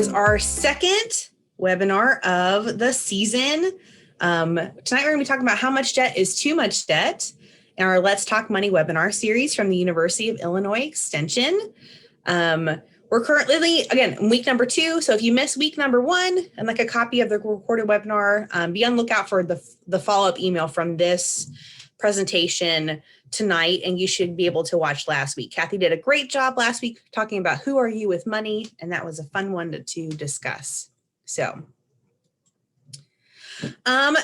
is our second webinar of the season. Tonight we're going to be talking about how much debt is too much debt in our Let's Talk Money webinar series from the University of Illinois Extension. We're currently, again, in week number 2. So if you miss week number 1 and like a copy of the recorded webinar, be on the lookout for the follow-up email from this presentation tonight, and you should be able to watch last week. Kathy did a great job last week talking about who are you with money, and that was a fun one to discuss. So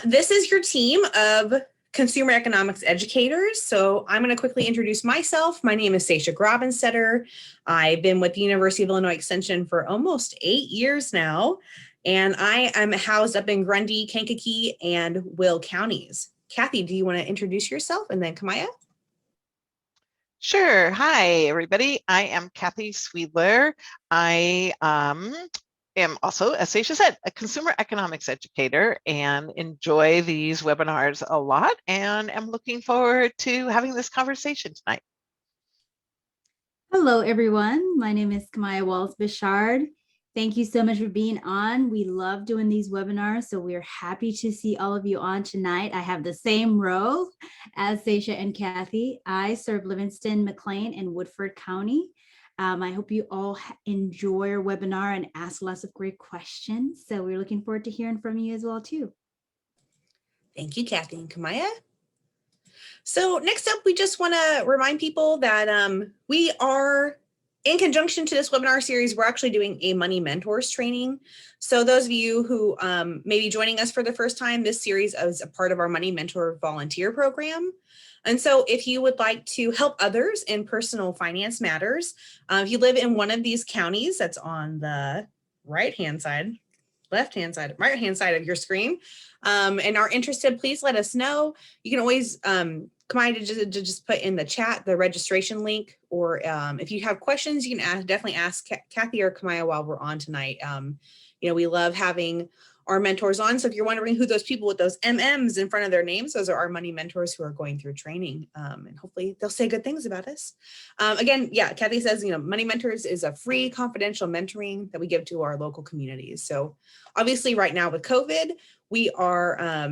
this is your team of consumer economics educators. So I'm going to quickly introduce myself. My name is Sasha Grobinstetter. I've been with the University of Illinois Extension for almost 8 years now, and I am housed up in Grundy, Kankakee, and Will counties. Kathy, do you want to introduce yourself, and then Kamaya? Sure. Hi, everybody. I am Kathy Sweedler. I am also, as Sasha said, a consumer economics educator and enjoy these webinars a lot, and am looking forward to having this conversation tonight. Hello, everyone. My name is Kamaya Walls-Bichard. Thank you so much for being on. We love doing these webinars, so we're happy to see all of you on tonight. I have the same row as Sasha and Kathy. I serve Livingston, McLean, and Woodford County. I hope you all enjoy our webinar and ask lots of great questions. So we're looking forward to hearing from you as well, too. Thank you, Kathy and Kamaya. So next up, we just want to remind people that we are, in conjunction to this webinar series, we're actually doing a Money Mentors training. So those of you who may be joining us for the first time, this series is a part of our Money Mentor volunteer program. And so if you would like to help others in personal finance matters, if you live in one of these counties that's on the right-hand side of your screen, and are interested, please let us know. You can always Kamaya to just put in the chat the registration link, or if you have questions, you can definitely ask Kathy or Kamaya while we're on tonight. We love having our mentors on. So if you're wondering who those people with those MMs in front of their names, those are our money mentors who are going through training, and hopefully they'll say good things about us. Again, yeah, Kathy says, Money Mentors is a free confidential mentoring that we give to our local communities. So obviously right now with COVID, we are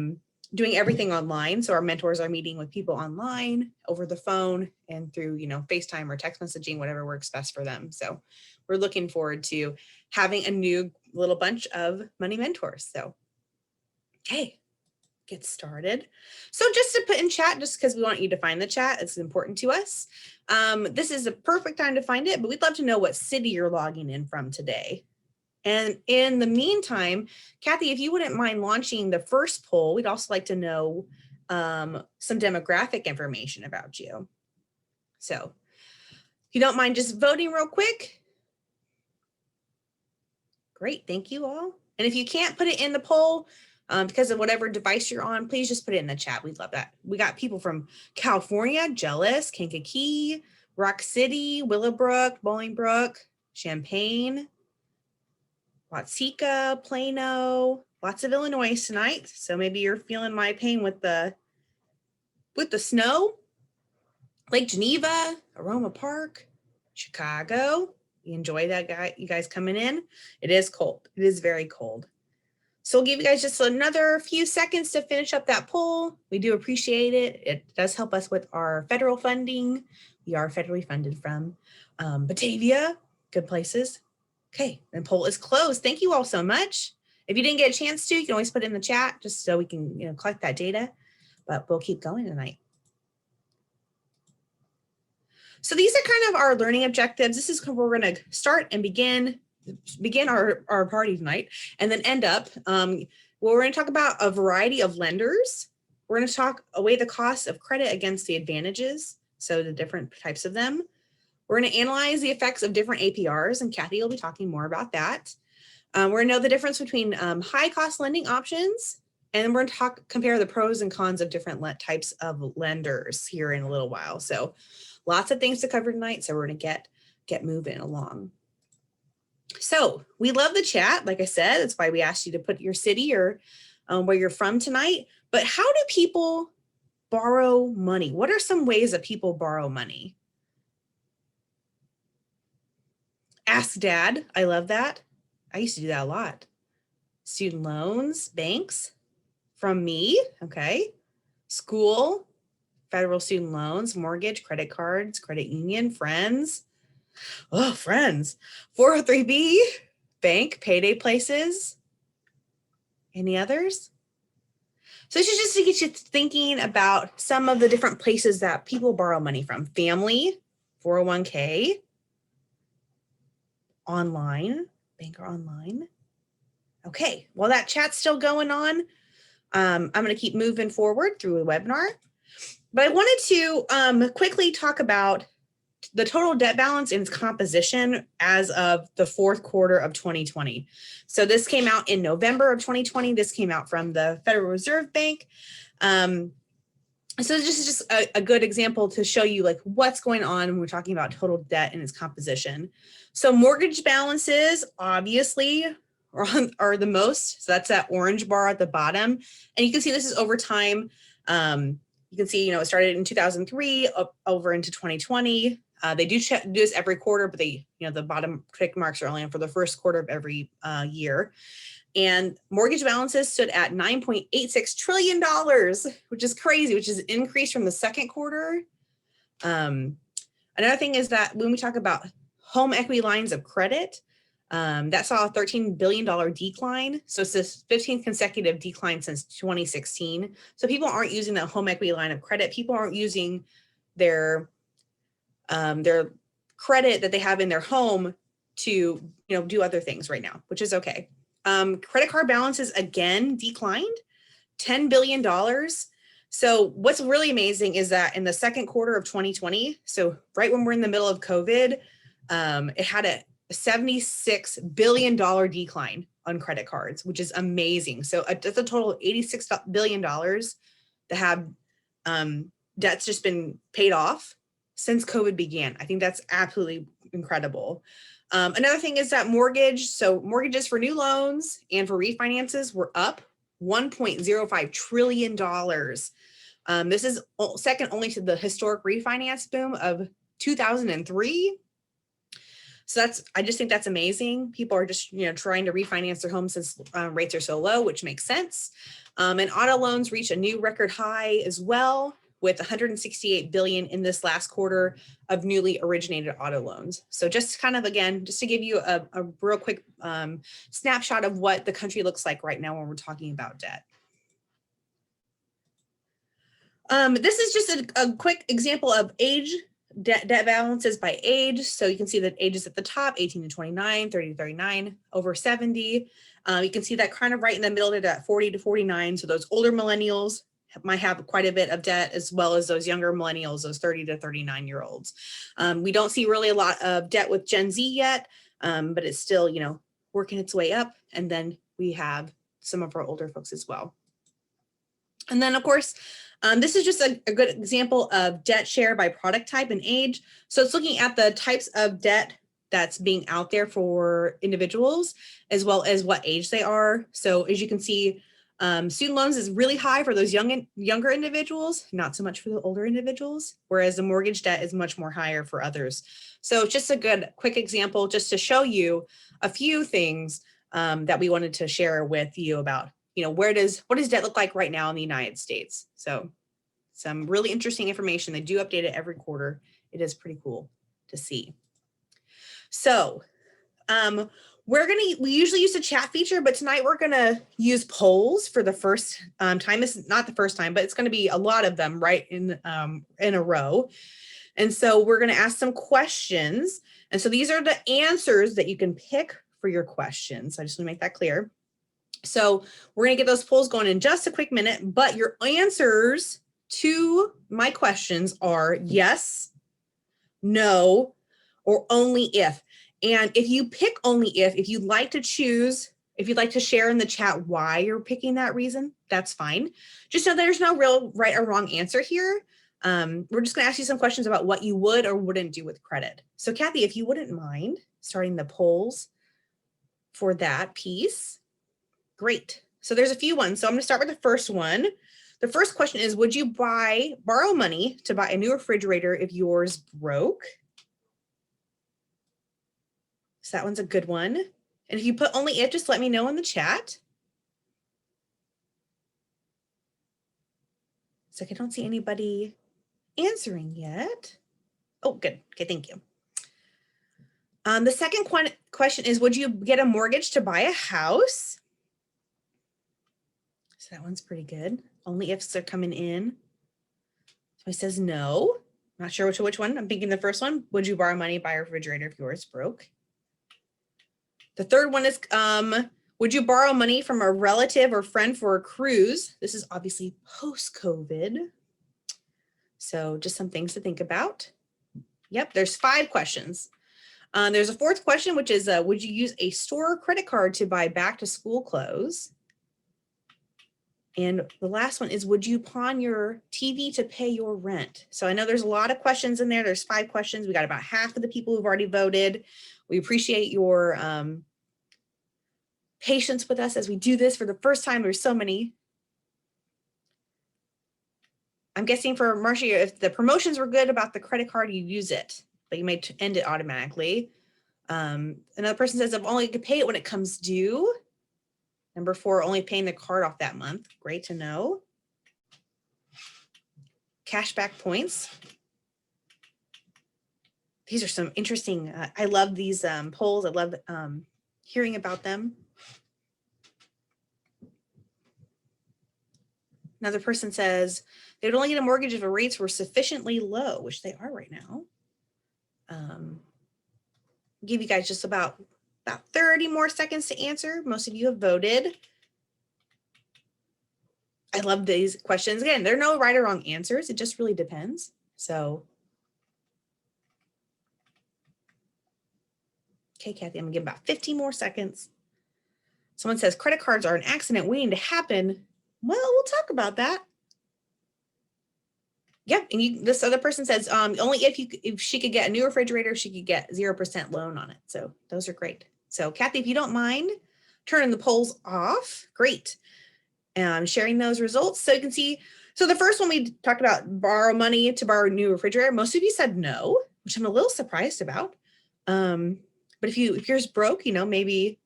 doing everything online. So our mentors are meeting with people online, over the phone, and through, FaceTime or text messaging, whatever works best for them. So we're looking forward to having a new little bunch of money mentors. So, okay, get started. So just to put in chat, just because we want you to find the chat, it's important to us. This is a perfect time to find it, but we'd love to know what city you're logging in from today. And in the meantime, Kathy, if you wouldn't mind launching the first poll, we'd also like to know some demographic information about you. So if you don't mind just voting real quick. Great, thank you all. And if you can't put it in the poll because of whatever device you're on, please just put it in the chat. We'd love that. We got people from California, Jealous, Kankakee, Rock City, Willowbrook, Bolingbrook, Champaign, Watseka, Plano, lots of Illinois tonight. So maybe you're feeling my pain with the snow. Lake Geneva, Aroma Park, Chicago. You enjoy that, you guys coming in. It is cold. It is very cold. So we'll give you guys just another few seconds to finish up that poll. We do appreciate it. It does help us with our federal funding. We are federally funded from Batavia, good places. Okay, and poll is closed. Thank you all so much. If you didn't get a chance to, you can always put it in the chat just so we can collect that data, but we'll keep going tonight. So these are kind of our learning objectives. This is where we're going to start and begin our party tonight, and then end up, we're going to talk about a variety of lenders. We're going to weigh the costs of credit against the advantages, so the different types of them. We're going to analyze the effects of different APRs, and Kathy will be talking more about that. We're going to know the difference between high cost lending options, and then we're going to compare the pros and cons of different types of lenders here in a little while. So lots of things to cover tonight, so we're going to get moving along. So we love the chat. Like I said, that's why we asked you to put your city or where you're from tonight. But how do people borrow money? What are some ways that people borrow money? Ask Dad. I love that. I used to do that a lot. Student loans, banks from me, okay. School, federal student loans, mortgage, credit cards, credit union, friends. Oh, friends. 403B, bank, payday places. Any others? So this is just to get you thinking about some of the different places that people borrow money from. Family, 401k, online, bank or online. Okay, while that chat's still going on, I'm going to keep moving forward through the webinar. But I wanted to quickly talk about the total debt balance and its composition as of the fourth quarter of 2020. So this came out in November of 2020. This came out from the Federal Reserve Bank. So this is just a good example to show you like what's going on when we're talking about total debt and its composition. So mortgage balances obviously are the most. So that's that orange bar at the bottom. And you can see this is over time. You can see, it started in 2003 up over into 2020. They do this every quarter, but the bottom tick marks are only for the first quarter of every year. And mortgage balances stood at $9.86 trillion, which is crazy, which is an increase from the second quarter. Another thing is that when we talk about home equity lines of credit, that saw a $13 billion decline. So it's this 15th consecutive decline since 2016. So people aren't using the home equity line of credit. People aren't using their credit that they have in their home to do other things right now, which is okay. Credit card balances again declined $10 billion. So what's really amazing is that in the second quarter of 2020, so right when we're in the middle of COVID, it had a $76 billion decline on credit cards, which is amazing. So that's a total of $86 billion that have debt's just been paid off since COVID began. I think that's absolutely incredible. Another thing is that mortgages for new loans and for refinances were up $1.05 trillion. This is second only to the historic refinance boom of 2003. So I just think that's amazing. People are just, trying to refinance their homes since rates are so low, which makes sense. And auto loans reached a new record high as well, with 168 billion in this last quarter of newly originated auto loans. So just kind of, again, just to give you a real quick snapshot of what the country looks like right now when we're talking about debt. This is just a quick example of age debt balances by age. So you can see that ages at the top, 18 to 29, 30 to 39, over 70. You can see that kind of right in the middle there at 40 to 49. So those older millennials might have quite a bit of debt, as well as those younger millennials, those 30 to 39-year-olds. We don't see really a lot of debt with Gen Z yet, but it's still, working its way up. And then we have some of our older folks as well. And then, of course, this is just a good example of debt share by product type and age. So it's looking at the types of debt that's being out there for individuals, as well as what age they are. So as you can see, student loans is really high for those younger individuals, not so much for the older individuals, whereas the mortgage debt is much more higher for others. So it's just a good quick example just to show you a few things that we wanted to share with you about, what does debt look like right now in the United States? So some really interesting information. They do update it every quarter. It is pretty cool to see. So we usually use the chat feature, but tonight we're gonna use polls for the first time. This is not the first time, but it's gonna be a lot of them right in a row. And so we're gonna ask some questions. And so these are the answers that you can pick for your questions. I just wanna make that clear. So we're gonna get those polls going in just a quick minute, but your answers to my questions are yes, no, or only if. And if you pick only if you'd like to share in the chat why you're picking that reason, that's fine. Just know there's no real right or wrong answer here. We're just gonna ask you some questions about what you would or wouldn't do with credit. So Kathy, if you wouldn't mind starting the polls for that piece. Great. So there's a few ones. So I'm gonna start with the first one. The first question is, would you borrow money to buy a new refrigerator if yours broke? So that one's a good one. And if you put only if, just let me know in the chat. It's like I don't see anybody answering yet. Oh, good. Okay, thank you. The second question is, would you get a mortgage to buy a house? So that one's pretty good. Only ifs are coming in. So he says no. Not sure which one. I'm thinking the first one. Would you borrow money to buy a refrigerator if yours broke? The third one is, would you borrow money from a relative or friend for a cruise? This is obviously post-COVID. So just some things to think about. Yep, there's 5 questions. There's a fourth question, which is, would you use a store credit card to buy back to school clothes? And the last one is, would you pawn your TV to pay your rent? So I know there's a lot of questions in there. There's 5 questions. We got about half of the people who've already voted. We appreciate your patience with us as we do this for the first time. There's so many. I'm guessing for Marcia, if the promotions were good about the credit card, you use it, but you may end it automatically. Another person says, I've only could pay it when it comes due. Number 4, only paying the card off that month. Great to know. Cashback points. These are some interesting, I love these polls. I love hearing about them. Another person says they would only get a mortgage if the rates were sufficiently low, which they are right now. Give you guys just about 30 more seconds to answer. Most of you have voted. I love these questions. Again, there are no right or wrong answers. It just really depends. So, okay, Kathy, I'm gonna give about 15 more seconds. Someone says credit cards are an accident waiting to happen. Well, we'll talk about that. Yep, and this other person says only if she could get a new refrigerator, she could get 0% loan on it. So those are great. So Kathy, if you don't mind turning the polls off, great. Sharing those results so you can see. So the first one we talked about, borrow money to borrow a new refrigerator. Most of you said no, which I'm a little surprised about. But if yours broke, you know, maybe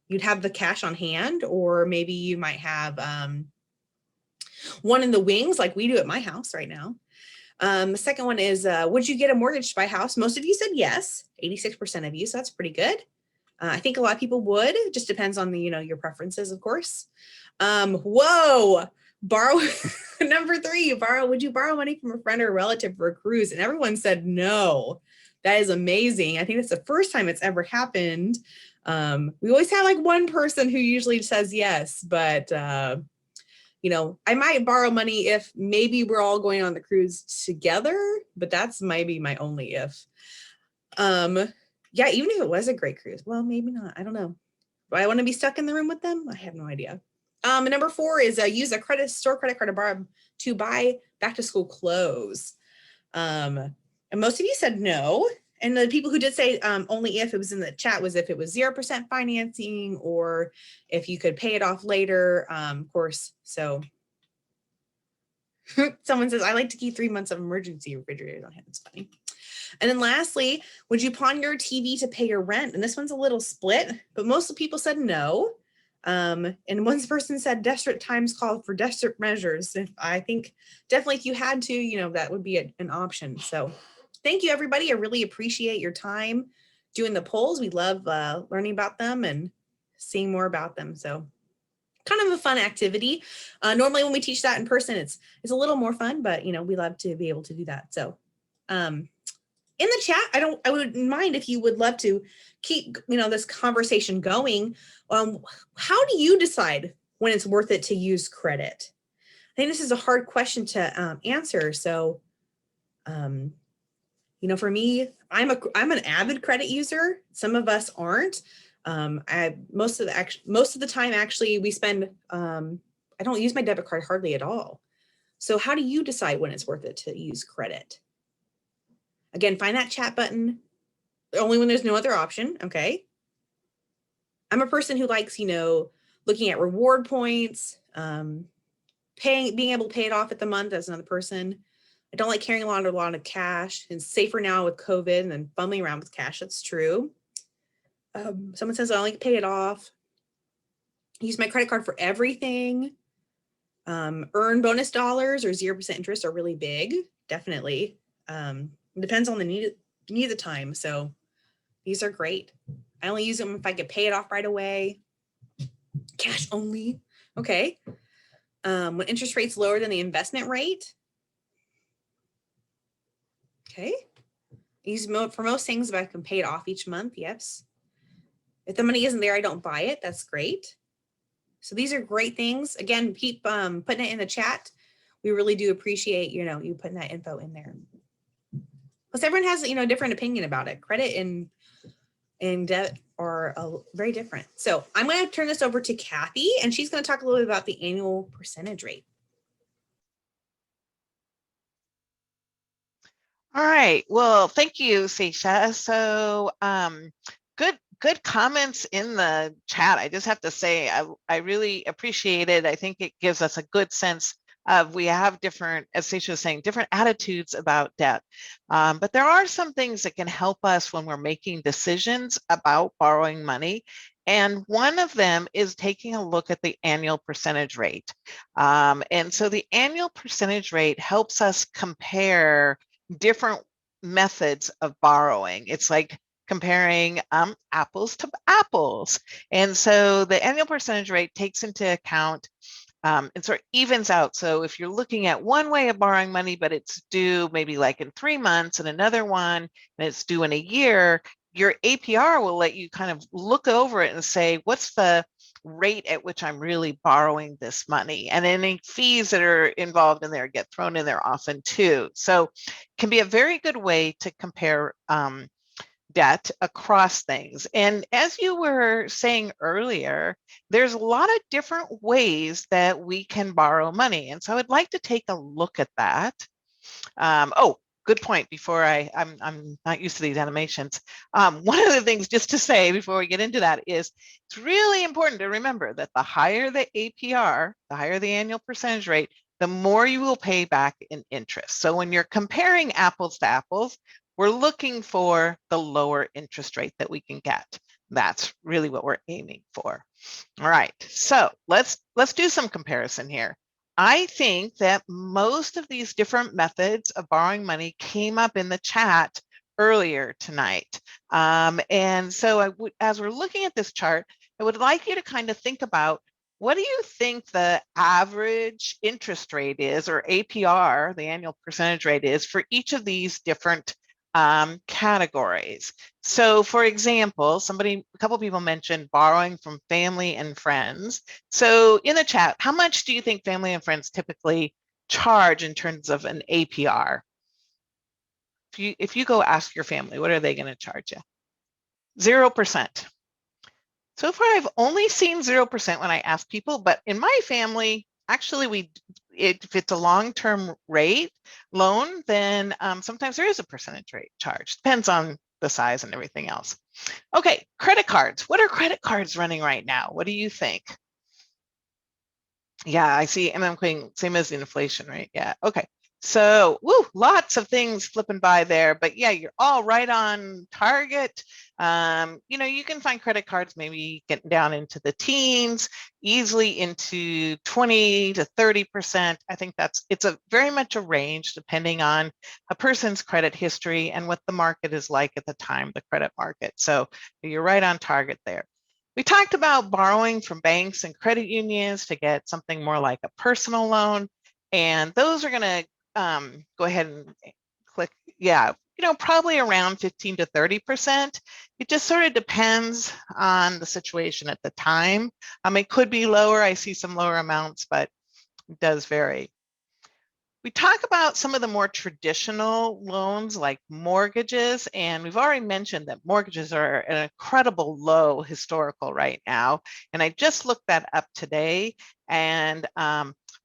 you'd have the cash on hand, or maybe you might have one in the wings like we do at my house right now. The second one is, would you get a mortgage to buy a house? Most of you said yes, 86% of you, so that's pretty good. I think a lot of people would. It just depends on the, your preferences, of course. Whoa, borrow, number 3, would you borrow money from a friend or a relative for a cruise? And everyone said no. That is amazing. I think it's the first time it's ever happened. We always have like one person who usually says yes, but I might borrow money if maybe we're all going on the cruise together, but that's maybe my only if. Yeah, even if it was a great cruise, well, maybe not. I don't know. Do I want to be stuck in the room with them? I have no idea. And number 4 is use a store credit card to buy back to school clothes. And most of you said no. And the people who did say only if, it was in the chat, was if it was 0% financing or if you could pay it off later, of course. So someone says, I like to keep 3 months of emergency refrigerators on hand. It's funny. And then lastly, would you pawn your TV to pay your rent? And this one's a little split, but most of the people said no. And one person said desperate times call for desperate measures. I think definitely if you had to, that would be an option. So thank you, everybody. I really appreciate your time doing the polls. We love learning about them and seeing more about them. So kind of a fun activity. Normally when we teach that in person, it's a little more fun, but we love to be able to do that. So in the chat, I wouldn't mind if you would love to keep, this conversation going. How do you decide when it's worth it to use credit? I think this is a hard question to answer. So, for me, I'm an avid credit user. Some of us aren't. Most of the time, actually, we spend. I don't use my debit card hardly at all. So, how do you decide when it's worth it to use credit? Again, find that chat button only when there's no other option. Okay. I'm a person who likes, looking at reward points, being able to pay it off at the month as another person. I don't like carrying a lot of cash. It's safer now with COVID and then fumbling around with cash. That's true. Someone says I only pay it off. Use my credit card for everything. Earn bonus dollars or 0% interest are really big. Definitely. It depends on the need of the time. So these are great. I only use them if I could pay it off right away. Cash only. Okay. When interest rate's lower than the investment rate. Okay. Use for most things if I can pay it off each month. Yes. If the money isn't there, I don't buy it. That's great. So these are great things. Again, keep putting it in the chat. We really do appreciate, you putting that info in there. Plus everyone has, a different opinion about it. Credit and debt are very different. So I'm going to turn this over to Kathy, and she's going to talk a little bit about the annual percentage rate. All right. Well, thank you, Seisha. So good comments in the chat. I just have to say, I really appreciate it. I think it gives us a good sense of, we have different, as Seisha was saying, different attitudes about debt. But there are some things that can help us when we're making decisions about borrowing money. And one of them is taking a look at the annual percentage rate. And so the annual percentage rate helps us compare different methods of borrowing. It's like comparing apples to apples. And so the annual percentage rate takes into account and sort of evens out. So if you're looking at one way of borrowing money, but it's due maybe like in 3 months, and another one, and it's due in a year, your APR will let you kind of look over it and say, what's the rate at which I'm really borrowing this money? And any fees that are involved in there get thrown in there often too. So it can be a very good way to compare debt across things. And as you were saying earlier, there's a lot of different ways that we can borrow money. And so I'd like to take a look at that. Oh, good point. Before I'm not used to these animations. One of the things just to say before we get into that is it's really important to remember that the higher the APR, the higher the annual percentage rate, the more you will pay back in interest. So when you're comparing apples to apples, we're looking for the lower interest rate that we can get. That's really what we're aiming for. All right, so let's do some comparison here. I think that most of these different methods of borrowing money came up in the chat earlier tonight. And so as we're looking at this chart, I would like you to kind of think about, what do you think the average interest rate is, or APR, the annual percentage rate is, for each of these different categories? So for example, a couple people mentioned borrowing from family and friends. So in the chat, how much do you think family and friends typically charge in terms of an APR? If you go ask your family, what are they going to charge you? 0%. So far, I've only seen 0% when I ask people, but in my family, actually, if it's a long-term rate loan, then sometimes there is a percentage rate charge. Depends on the size and everything else. Okay, credit cards. What are credit cards running right now? What do you think? Yeah, I see MM Queen, same as the inflation rate. Yeah, okay. So, lots of things flipping by there, but yeah, you're all right on target. You can find credit cards maybe getting down into the teens, easily into 20 to 30%. I think it's very much a range depending on a person's credit history and what the market is like at the time, the credit market. So you're right on target there. We talked about borrowing from banks and credit unions to get something more like a personal loan, and those are going to go ahead and click. Yeah, probably around 15 to 30%. It just sort of depends on the situation at the time. It could be lower. I see some lower amounts, but it does vary. We talk about some of the more traditional loans like mortgages, and we've already mentioned that mortgages are an incredible low historical right now. And I just looked that up today, and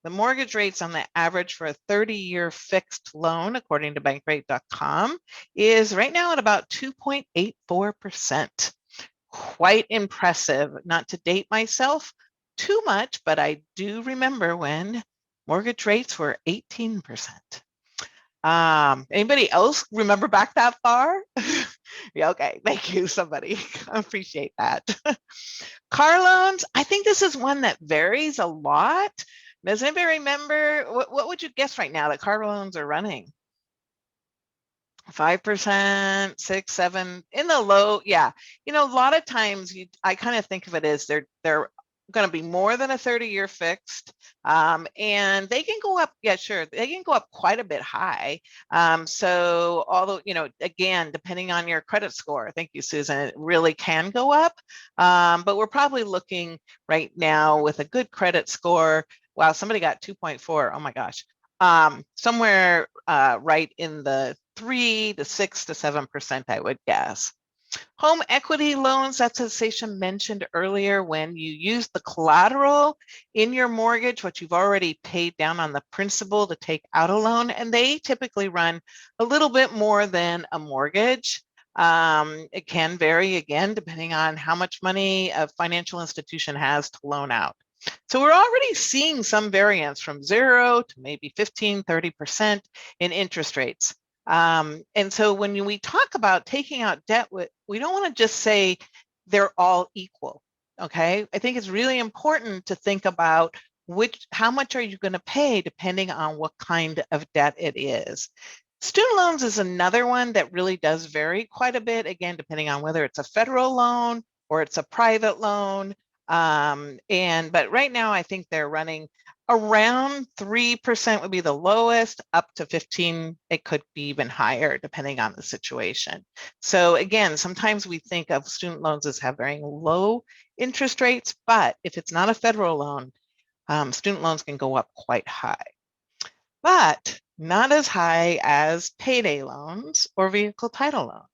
the mortgage rates on the average for a 30-year fixed loan, according to bankrate.com, is right now at about 2.84%. Quite impressive. Not to date myself too much, but I do remember when mortgage rates were 18%. Anybody else remember back that far? Yeah, okay. Thank you, somebody. I appreciate that. Car loans, I think this is one that varies a lot. Does anybody remember, what would you guess right now that car loans are running? 5%, 6, 7, in the low. Yeah. You know, a lot of times I kind of think of it as they're going to be more than a 30-year fixed, and they can go up. Yeah, sure, they can go up quite a bit high. So although, you know, again, depending on your credit score, thank you, Susan, it really can go up. But we're probably looking right now with a good credit score. Wow, somebody got 2.4. Oh my gosh. Somewhere right in the 3 to 6 to 7%, I would guess. Home equity loans, that's as Sasha mentioned earlier, when you use the collateral in your mortgage, what you've already paid down on the principal to take out a loan, and they typically run a little bit more than a mortgage. It can vary, again, depending on how much money a financial institution has to loan out. So we're already seeing some variance from 0 to maybe 15, 30% in interest rates. And so when we talk about taking out debt, we don't want to just say they're all equal. Okay, I think it's really important to think about how much are you going to pay depending on what kind of debt it is. Student loans is another one that really does vary quite a bit, again, depending on whether it's a federal loan or it's a private loan. But right now, I think they're running around 3% would be the lowest, up to 15. It could be even higher depending on the situation. So again, sometimes we think of student loans as having low interest rates, but if it's not a federal loan, student loans can go up quite high, but not as high as payday loans or vehicle title loans.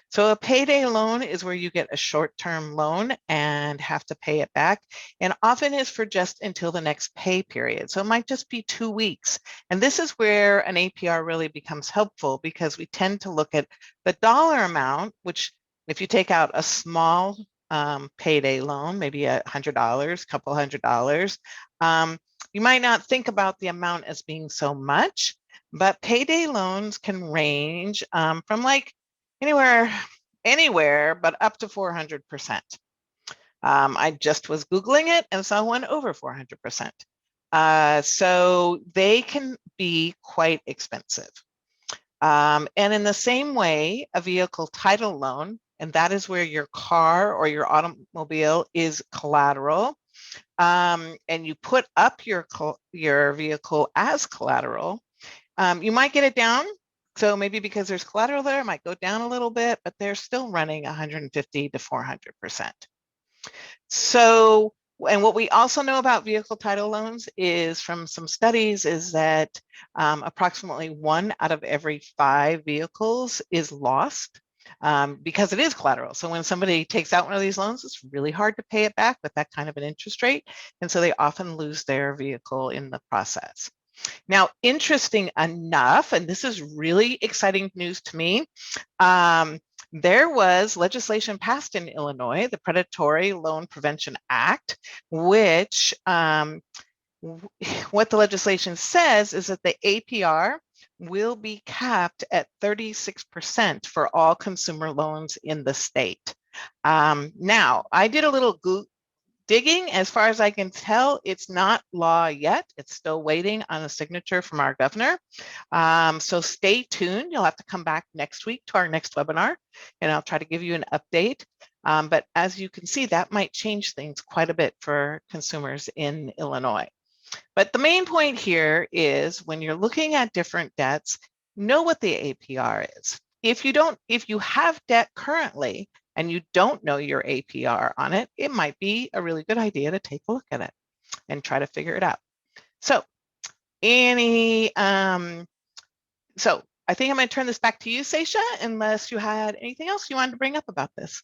So a payday loan is where you get a short-term loan and have to pay it back, and often is for just until the next pay period. So it might just be 2 weeks. And this is where an APR really becomes helpful, because we tend to look at the dollar amount, which if you take out a small payday loan, maybe $100, couple $100, you might not think about the amount as being so much, but payday loans can range from like anywhere, but up to 400%. I just was Googling it and saw one over 400%. So they can be quite expensive. And in the same way, a vehicle title loan, and that is where your car or your automobile is collateral, and you put up your vehicle as collateral, you might get it down. So maybe because there's collateral there, it might go down a little bit, but they're still running 150 to 400%. So, and what we also know about vehicle title loans is from some studies is that approximately 1 out of every 5 vehicles is lost because it is collateral. So when somebody takes out one of these loans, it's really hard to pay it back with that kind of an interest rate. And so they often lose their vehicle in the process. Now, interesting enough, and this is really exciting news to me, there was legislation passed in Illinois, the Predatory Loan Prevention Act, which what the legislation says is that the APR will be capped at 36% for all consumer loans in the state. Now, I did a little digging. As far as I can tell, it's not law yet. It's still waiting on a signature from our governor. So stay tuned. You'll have to come back next week to our next webinar, and I'll try to give you an update. But as you can see, that might change things quite a bit for consumers in Illinois. But the main point here is when you're looking at different debts, know what the APR is. If you have debt currently and you don't know your APR on it, it might be a really good idea to take a look at it and try to figure it out. So so I think I'm going to turn this back to you, Sasha, unless you had anything else you wanted to bring up about this.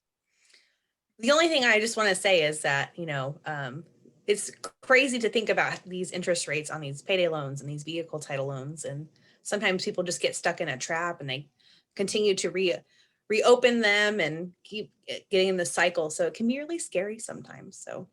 The only thing I just want to say is that, it's crazy to think about these interest rates on these payday loans and these vehicle title loans. And sometimes people just get stuck in a trap and they continue to reopen them and keep getting in the cycle. So it can be really scary sometimes. So.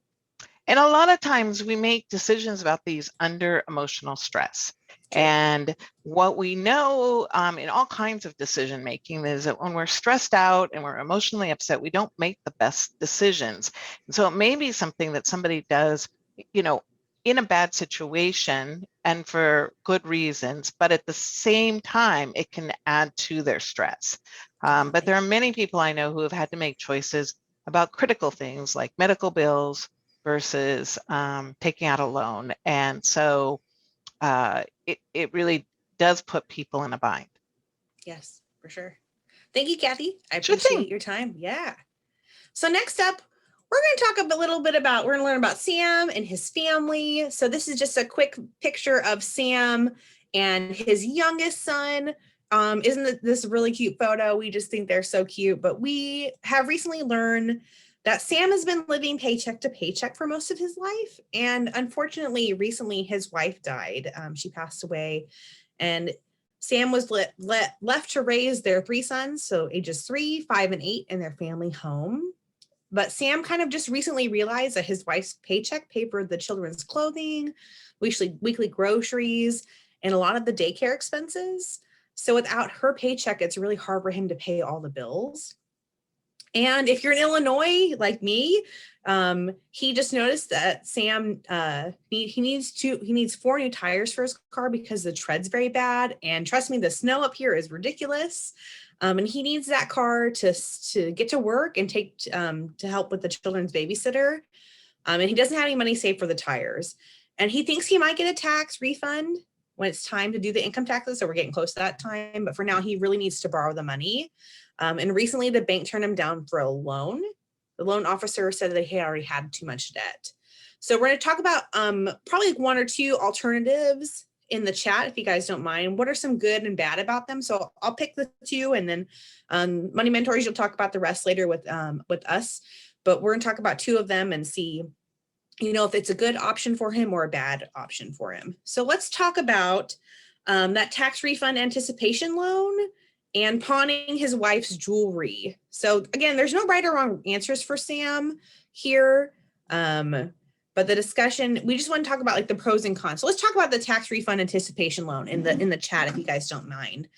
And a lot of times we make decisions about these under emotional stress. And what we know in all kinds of decision making is that when we're stressed out and we're emotionally upset, we don't make the best decisions. And so it may be something that somebody does, you know, in a bad situation and for good reasons, but at the same time, it can add to their stress. But there are many people I know who have had to make choices about critical things like medical bills versus taking out a loan. And so it really does put people in a bind. Yes, for sure. Thank you, Kathy. I Sure appreciate thing. your time. Yeah. So next up, we're going to talk a little bit about, we're going to learn about Sam and his family. So this is just a quick picture of Sam and his youngest son. Isn't this a really cute photo? We just think they're so cute. But we have recently learned that Sam has been living paycheck to paycheck for most of his life. And unfortunately, recently his wife died. She passed away. And Sam was left to raise their 3 sons, so ages 3, 5, and 8 in their family home. But Sam kind of just recently realized that his wife's paycheck paid for the children's clothing, weekly groceries, and a lot of the daycare expenses. So without her paycheck, it's really hard for him to pay all the bills. And if you're in Illinois, like me, he just noticed that Sam he needs 4 new tires for his car because the tread's very bad. And trust me, the snow up here is ridiculous. And he needs that car to get to work and take to help with the children's babysitter. And he doesn't have any money saved for the tires. And he thinks he might get a tax refund when it's time to do the income taxes. So we're getting close to that time. But for now, he really needs to borrow the money. And recently the bank turned him down for a loan. The loan officer said that he already had too much debt. So we're going to talk about probably 1 or 2 alternatives in the chat, if you guys don't mind. What are some good and bad about them? So I'll pick the 2, and then Money Mentors, you'll talk about the rest later with us. But we're going to talk about 2 of them and see, you know, if it's a good option for him or a bad option for him. So let's talk about that tax refund anticipation loan and pawning his wife's jewelry. So again, there's no right or wrong answers for Sam here. But the discussion, we just want to talk about like the pros and cons. So let's talk about the tax refund anticipation loan in the chat, if you guys don't mind.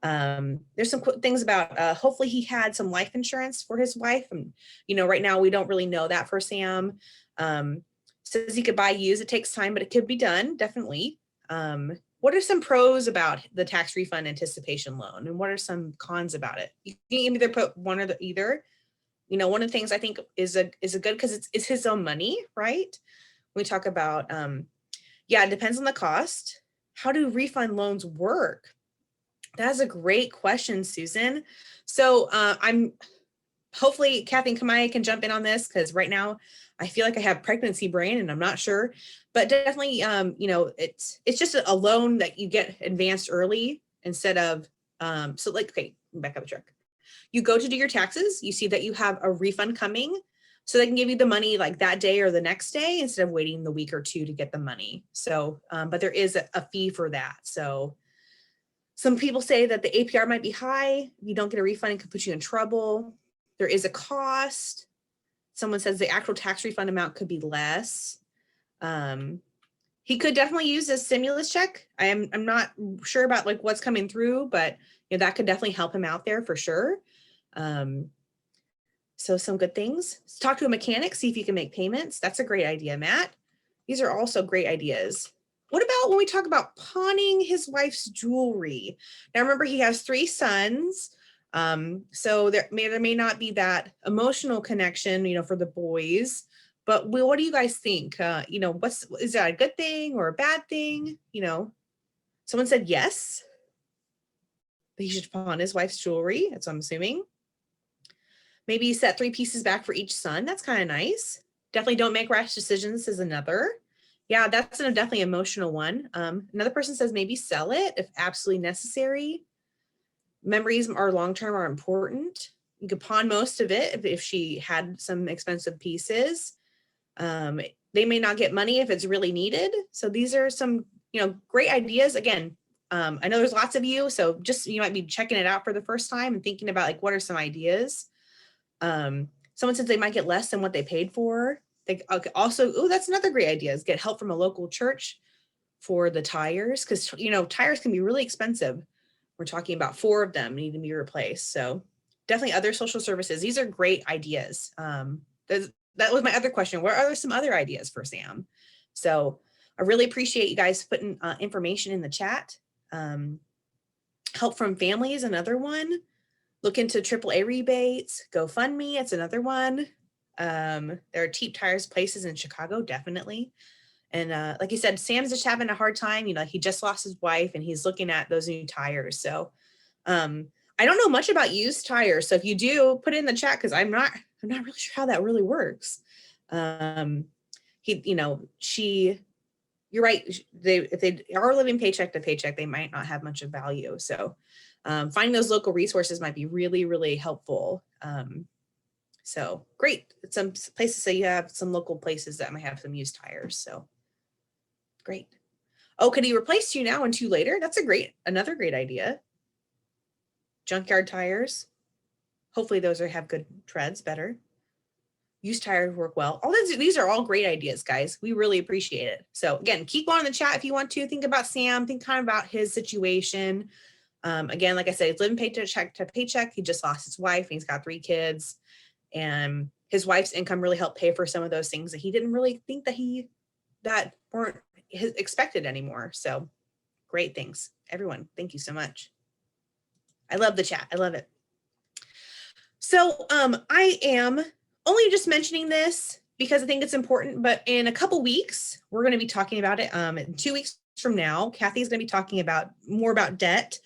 There's some things about hopefully he had some life insurance for his wife. And, you know, right now we don't really know that for Sam. Says he could buy used. It takes time, but it could be done, definitely. What are some pros about the tax refund anticipation loan, and what are some cons about it? You can either put one or the either. You know, one of the things I think is a good, because it's his own money, right? We talk about, yeah, it depends on the cost. How do refund loans work? That's a great question, Susan. So I'm hopefully Kathy and Kamaya can jump in on this, because right now I feel like I have pregnancy brain and I'm not sure, but definitely, you know, it's just a loan that you get advanced early instead of, so like, okay, back up a truck. You go to do your taxes, you see that you have a refund coming, so they can give you the money like that day or the next day instead of waiting the week or 2 to get the money. So, but there is a fee for that. So some people say that the APR might be high. If you don't get a refund, it could put you in trouble. There is a cost. Someone says the actual tax refund amount could be less. He could definitely use a stimulus check. I'm not sure about like what's coming through, but you know, that could definitely help him out there for sure. So some good things. Let's talk to a mechanic, see if you can make payments. That's a great idea, Matt. These are also great ideas. What about when we talk about pawning his wife's jewelry? Now remember, he has 3 sons. So there may not be that emotional connection, you know, for the boys, but what do you guys think? You know, is that a good thing or a bad thing? You know, someone said yes, that he should pawn his wife's jewelry. That's what I'm assuming. Maybe set 3 pieces back for each son. That's kind of nice. Definitely don't make rash decisions is another. Yeah, that's a definitely emotional one. Another person says maybe sell it if absolutely necessary. Memories are long-term are important. You could pawn most of it if she had some expensive pieces. They may not get money if it's really needed. So these are some, you know, great ideas. Again, I know there's lots of you, so just you might be checking it out for the first time and thinking about like what are some ideas. Someone says they might get less than what they paid for. They also, oh, that's another great idea, is get help from a local church for the tires, because tires can be really expensive. We're talking about 4 of them need to be replaced. So definitely other social services. These are great ideas. That was my other question. What are some other ideas for Sam? So I really appreciate you guys putting information in the chat. Help from Family is another one. Look into AAA rebates. GoFundMe, it's another one. There are cheap tires places in Chicago, definitely. And like you said, Sam's just having a hard time. He just lost his wife and he's looking at those new tires. So I don't know much about used tires. So if you do, put it in the chat, because I'm not really sure how that really works. You're right. If they are living paycheck to paycheck, they might not have much of value. So finding those local resources might be really, really helpful. So great. Some places say you have some local places that might have some used tires. So great. Oh, could he replace 2 now and 2 later? That's another great idea. Junkyard tires. Hopefully those have good treads better. Used tires work well. These are all great ideas, guys. We really appreciate it. So again, keep going in the chat if you want to. Think about Sam, think kind of about his situation. Again, like I said, he's living paycheck to paycheck. He just lost his wife and he's got 3 kids. And his wife's income really helped pay for some of those things that he didn't really think that weren't expected anymore. So great things. Everyone, thank you so much. I love the chat. I love it. So I am only just mentioning this because I think it's important, but in a couple weeks, we're going to be talking about it. In 2 weeks from now, Kathy's going to be talking more about debt.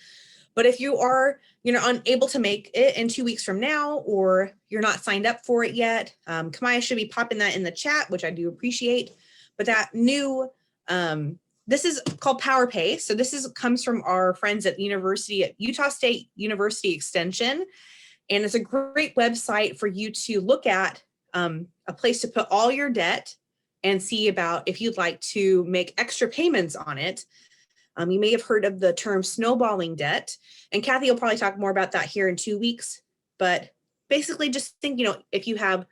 But if you are, unable to make it in 2 weeks from now, or you're not signed up for it yet, Kamaya should be popping that in the chat, which I do appreciate. But that new, this is called PowerPay. So this comes from our friends at Utah State University Extension. And it's a great website for you to look at, a place to put all your debt and see about if you'd like to make extra payments on it. You may have heard of the term snowballing debt, and Kathy will probably talk more about that here in 2 weeks. But basically just think, if you have,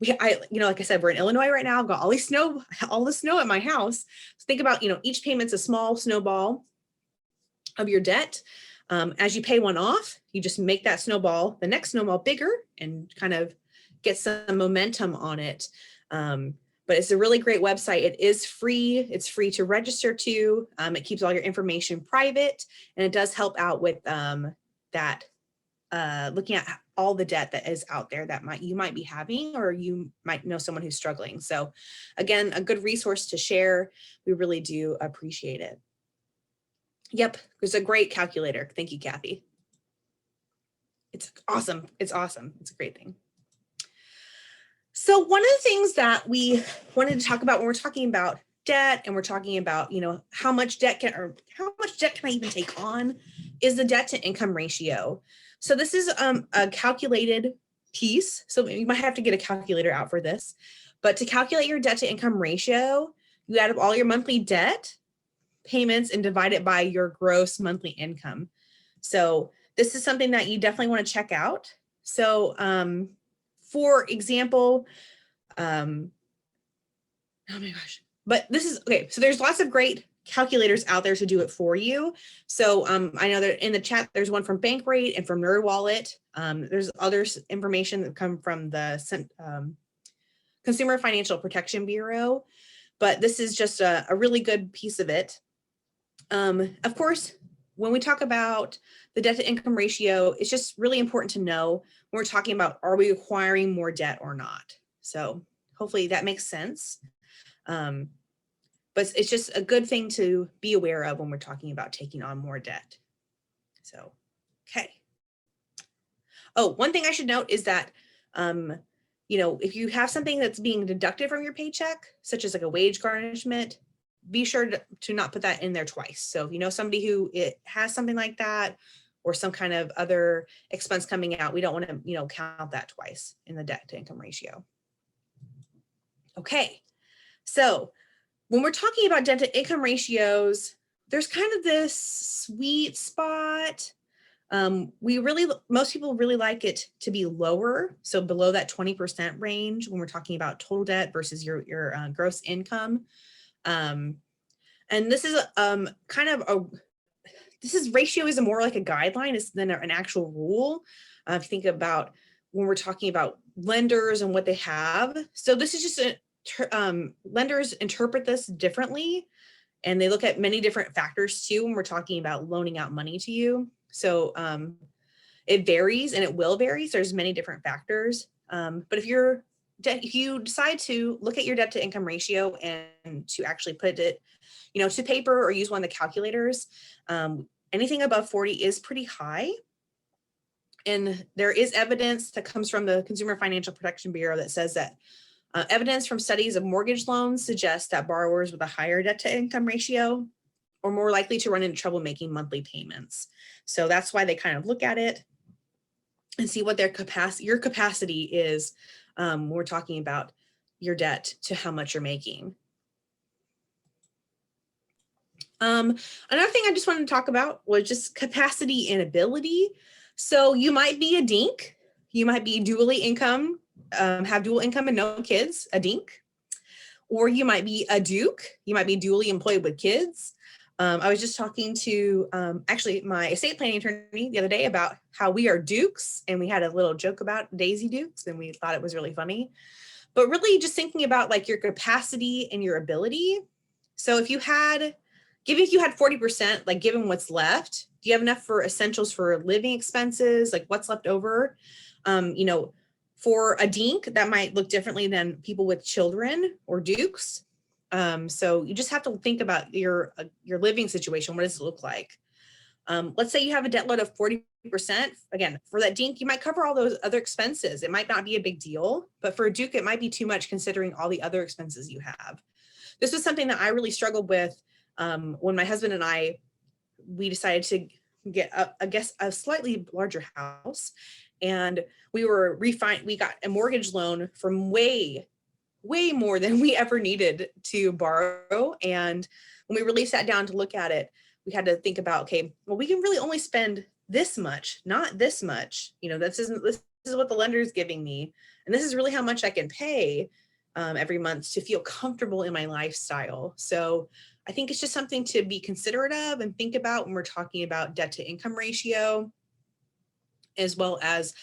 like I said, we're in Illinois right now. I've got all the snow at my house. So think about, each payment's a small snowball of your debt. As you pay one off, you just make the next snowball bigger and kind of get some momentum on it. But it's a really great website. It is free. It's free to register to. It keeps all your information private, and it does help out with looking at all the debt that is out there that you might be having, or you might know someone who's struggling. So again, a good resource to share. We really do appreciate it. Yep, it's a great calculator. Thank you, Kathy. It's awesome. It's awesome. It's a great thing. So one of the things that we wanted to talk about when we're talking about debt, and we're talking about, how much debt can I even take on, is the debt to income ratio. So this is a calculated piece. So you might have to get a calculator out for this, but to calculate your debt to income ratio, you add up all your monthly debt payments and divide it by your gross monthly income. So this is something that you definitely want to check out. So for example, oh my gosh, but this is okay. So there's lots of great calculators out there to do it for you. So I know that in the chat, there's one from Bankrate and from NerdWallet. There's other information that come from the Consumer Financial Protection Bureau, but this is just a really good piece of it. Of course, when we talk about the debt to income ratio, it's just really important to know when we're talking about, are we acquiring more debt or not? So hopefully that makes sense. But it's just a good thing to be aware of when we're talking about taking on more debt. So, okay. Oh, one thing I should note is that, if you have something that's being deducted from your paycheck, such as like a wage garnishment, be sure to not put that in there twice. So if you know somebody who has something like that, or some kind of other expense coming out, we don't want to, count that twice in the debt to income ratio. Okay, so when we're talking about debt to income ratios, there's kind of this sweet spot. Most people really like it to be lower, so below that 20% range when we're talking about total debt versus your gross income. And this is kind of ratio is more like a guideline than an actual rule. If you think about when we're talking about lenders and what they have. So this is just lenders interpret this differently, and they look at many different factors too when we're talking about loaning out money to you. So it varies, and it will vary. So there's many different factors. But if you decide to look at your debt to income ratio and to actually put it, to paper or use one of the calculators, anything above 40 is pretty high. And there is evidence that comes from the Consumer Financial Protection Bureau that says that evidence from studies of mortgage loans suggests that borrowers with a higher debt to income ratio are more likely to run into trouble making monthly payments. So that's why they kind of look at it and see what your capacity is when we're talking about your debt to how much you're making. Another thing I just wanted to talk about was just capacity and ability. So you might be a DINK, you might be dually income, have dual income and no kids, a DINK, or you might be a DUKE, you might be dually employed with kids. I was just talking to actually my estate planning attorney the other day about how we are Dukes, and we had a little joke about Daisy Dukes, and we thought it was really funny. But really just thinking about like your capacity and your ability. So if you had 40%, like given what's left, do you have enough for essentials for living expenses? Like what's left over? For a DINK, that might look differently than people with children or Dukes. So you just have to think about your living situation. What does it look like? Let's say you have a debt load of 40%. Again, for that DINK, you might cover all those other expenses. It might not be a big deal, but for a DUKE, it might be too much considering all the other expenses you have. This was something that I really struggled with when my husband and we decided to get a slightly larger house, and we got a mortgage loan from way more than we ever needed to borrow. And when we really sat down to look at it, we had to think about, okay, well, we can really only spend this much, not this much. This is what the lender is giving me, and this is really how much I can pay every month to feel comfortable in my lifestyle. So I think it's just something to be considerate of and think about when we're talking about debt to income ratio, as well as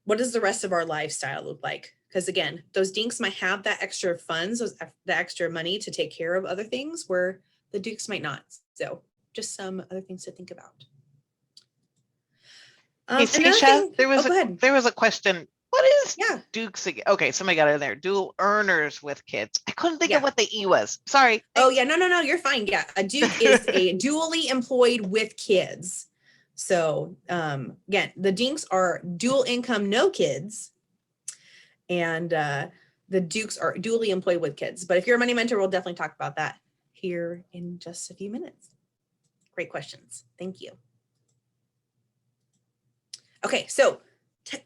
what does the rest of our lifestyle look like? Because again, those DINKs might have that extra funds, the extra money to take care of other things where the DUKEs might not. So just some other things to think about. Hey, Seisha, there was a question. What is Dukes again? Okay, somebody got in there. Dual earners with kids. I couldn't think of what the E was. Sorry. Oh yeah, no, you're fine. Yeah, a DUKE is a dually employed with kids. So again, the DINKs are dual income, no kids, and the DUKEs are dually employed with kids. But if you're a money mentor, we'll definitely talk about that here in just a few minutes. Great questions. Thank you. Okay, so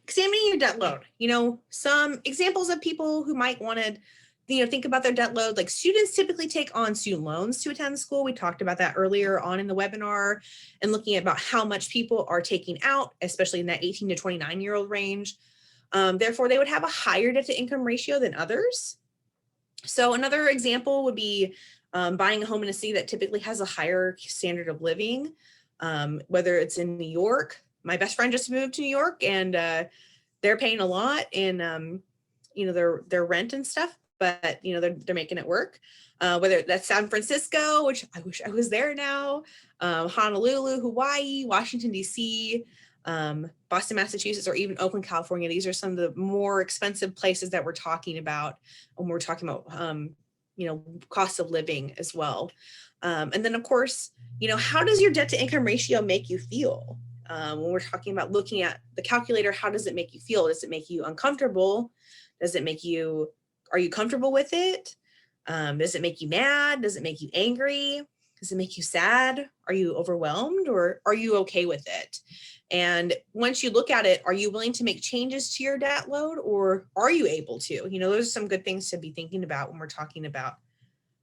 examining your debt load. Some examples of people who might want to think about their debt load, like students typically take on student loans to attend school. We talked about that earlier on in the webinar, and looking at about how much people are taking out, especially in that 18 to 29-year-old range. Therefore, they would have a higher debt to income ratio than others. So another example would be buying a home in a city that typically has a higher standard of living, whether it's in New York. My best friend just moved to New York, and they're paying a lot in their rent and stuff, but they're making it work. Whether that's San Francisco, which I wish I was there now, Honolulu, Hawaii, Washington, D.C., Boston, Massachusetts, or even Oakland, California. These are some of the more expensive places that we're talking about when we're talking about cost of living as well. And then of course, how does your debt to income ratio make you feel? When we're talking about looking at the calculator, how does it make you feel? Does it make you uncomfortable? Are you comfortable with it? Does it make you mad? Does it make you angry? Does it make you sad? Are you overwhelmed, or are you okay with it? And once you look at it, are you willing to make changes to your debt load, or are you able to? Those are some good things to be thinking about when we're talking about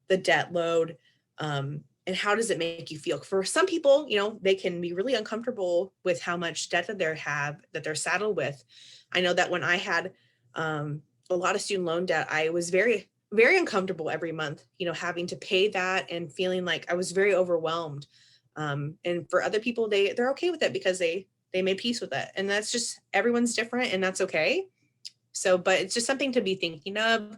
the debt load. And how does it make you feel? For some people, they can be really uncomfortable with how much debt that they're saddled with. I know that when I had a lot of student loan debt, I was very very uncomfortable every month, having to pay that and feeling like I was very overwhelmed. And for other people, they're okay with it because they made peace with it. And that's just, everyone's different, and that's okay. So, but it's just something to be thinking of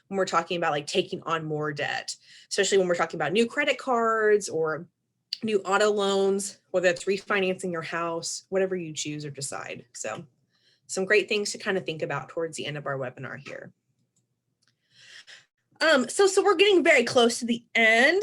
when we're talking about like taking on more debt, especially when we're talking about new credit cards or new auto loans, whether it's refinancing your house, whatever you choose or decide. So some great things to kind of think about towards the end of our webinar here. So we're getting very close to the end.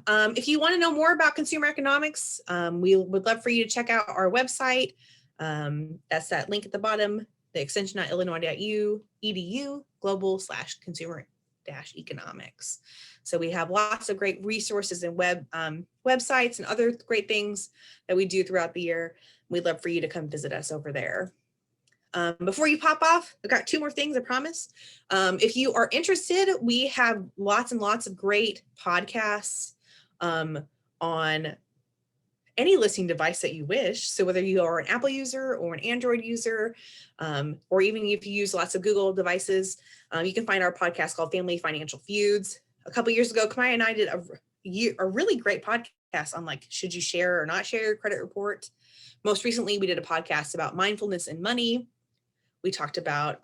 If you want to know more about consumer economics, we would love for you to check out our website. That's that link at the bottom, the extension at illinois.edu global/consumer-economics. So we have lots of great resources and websites and other great things that we do throughout the year. We'd love for you to come visit us over there. Before you pop off, I've got 2 more things, I promise. If you are interested, we have lots and lots of great podcasts on any listening device that you wish. So whether you are an Apple user or an Android user, or even if you use lots of Google devices, you can find our podcast called Family Financial Feuds. A couple years ago, Kamaya and I did a really great podcast on like, should you share or not share your credit report? Most recently, we did a podcast about mindfulness and money. We talked about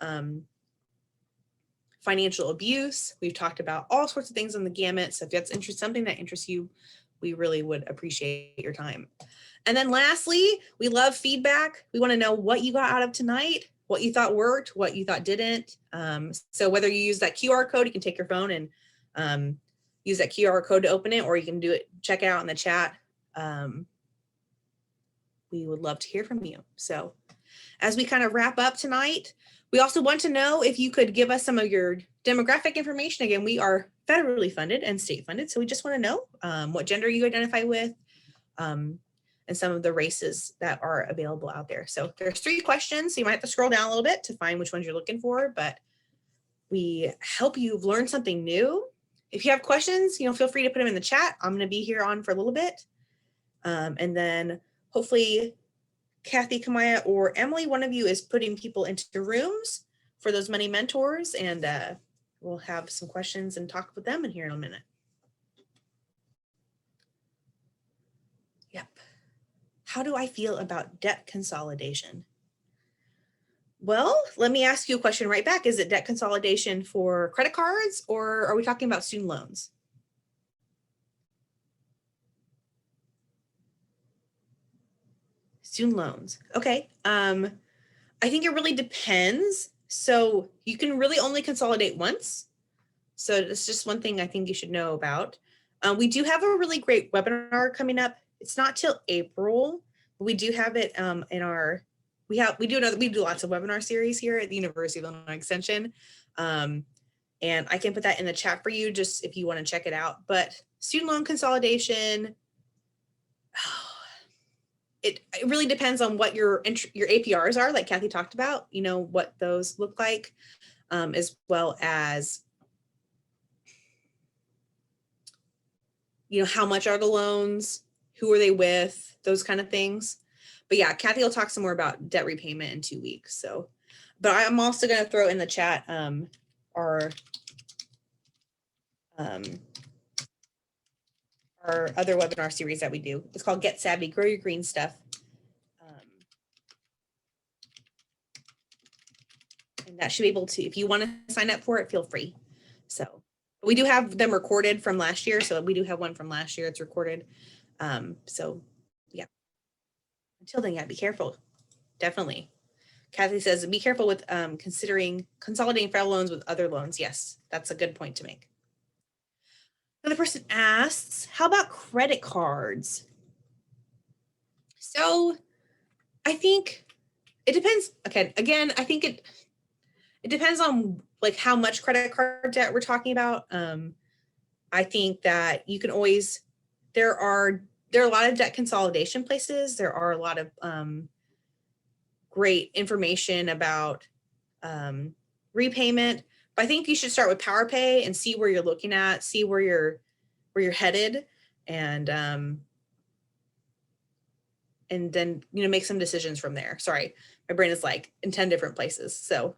financial abuse. We've talked about all sorts of things on the gamut. So if that's something that interests you, we really would appreciate your time. And then lastly, we love feedback. We want to know what you got out of tonight, what you thought worked, what you thought didn't. So whether you use that QR code, you can take your phone and use that QR code to open it, or you can do it, check it out in the chat. We would love to hear from you. So as we kind of wrap up tonight, we also want to know if you could give us some of your demographic information. Again, we are federally funded and state funded. So we just want to know what gender you identify with and some of the races that are available out there. So there's 3 questions. So you might have to scroll down a little bit to find which ones you're looking for, but we hope you've learned something new. If you have questions, feel free to put them in the chat. I'm going to be here on for a little bit. And then hopefully Kathy, Kamaya, or Emily, one of you is putting people into rooms for those money mentors, and we'll have some questions and talk with them in here in a minute. Yep. How do I feel about debt consolidation? Well, let me ask you a question right back. Is it debt consolidation for credit cards, or are we talking about student loans? Student loans. Okay. I think it really depends. So you can really only consolidate once. So it's just one thing I think you should know about. We do have a really great webinar coming up. It's not till April, but we do have it in our, we do lots of webinar series here at the University of Illinois Extension. And I can put that in the chat for you just if you want to check it out. But student loan consolidation, it really depends on what your APRs are, like Kathy talked about, what those look like, as well as, how much are the loans, who are they with, those kind of things. But yeah, Kathy will talk some more about debt repayment in 2 weeks. So, but I'm also going to throw in the chat our other webinar series that we do. It's called Get Savvy, Grow Your Green Stuff. And that should be able to, if you want to sign up for it, feel free. So we do have them recorded from last year. So we do have one from last year. It's recorded. So yeah, until then, yeah, be careful. Definitely. Kathy says, be careful with considering consolidating federal loans with other loans. Yes, that's a good point to make. Another person asks, how about credit cards? So I think it depends. Okay, again, I think it depends on like how much credit card debt we're talking about. I think that you can always, there are a lot of debt consolidation places. There are a lot of great information about repayment. But I think you should start with PowerPay and see where you're looking at, see where you're headed, and then make some decisions from there. Sorry, my brain is like in 10 different places. So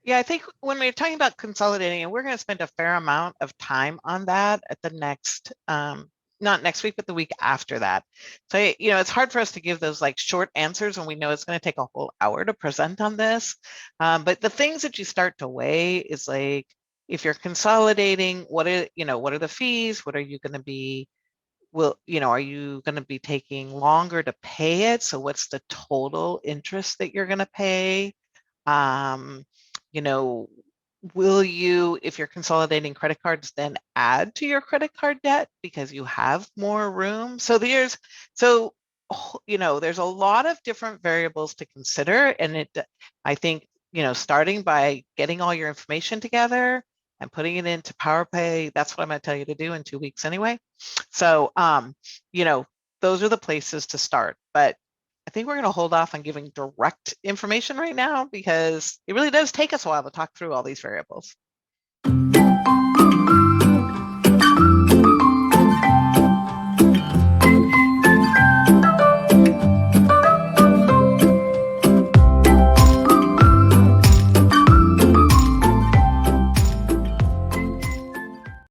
Yeah, I think when we're talking about consolidating, and we're going to spend a fair amount of time on that at the next, not next week, but the week after that. So, it's hard for us to give those like short answers when we know it's going to take a whole hour to present on this. But the things that you start to weigh is like, if you're consolidating, what are the fees? What are you going to be, are you going to be taking longer to pay it? So what's the total interest that you're going to pay? Um, you know, will you, if you're consolidating credit cards, then add to your credit card debt because you have more room? There's a lot of different variables to consider. And I think, starting by getting all your information together and putting it into PowerPay, that's what I'm going to tell you to do in 2 weeks anyway. So, those are the places to start. But I think we're going to hold off on giving direct information right now because it really does take us a while to talk through all these variables.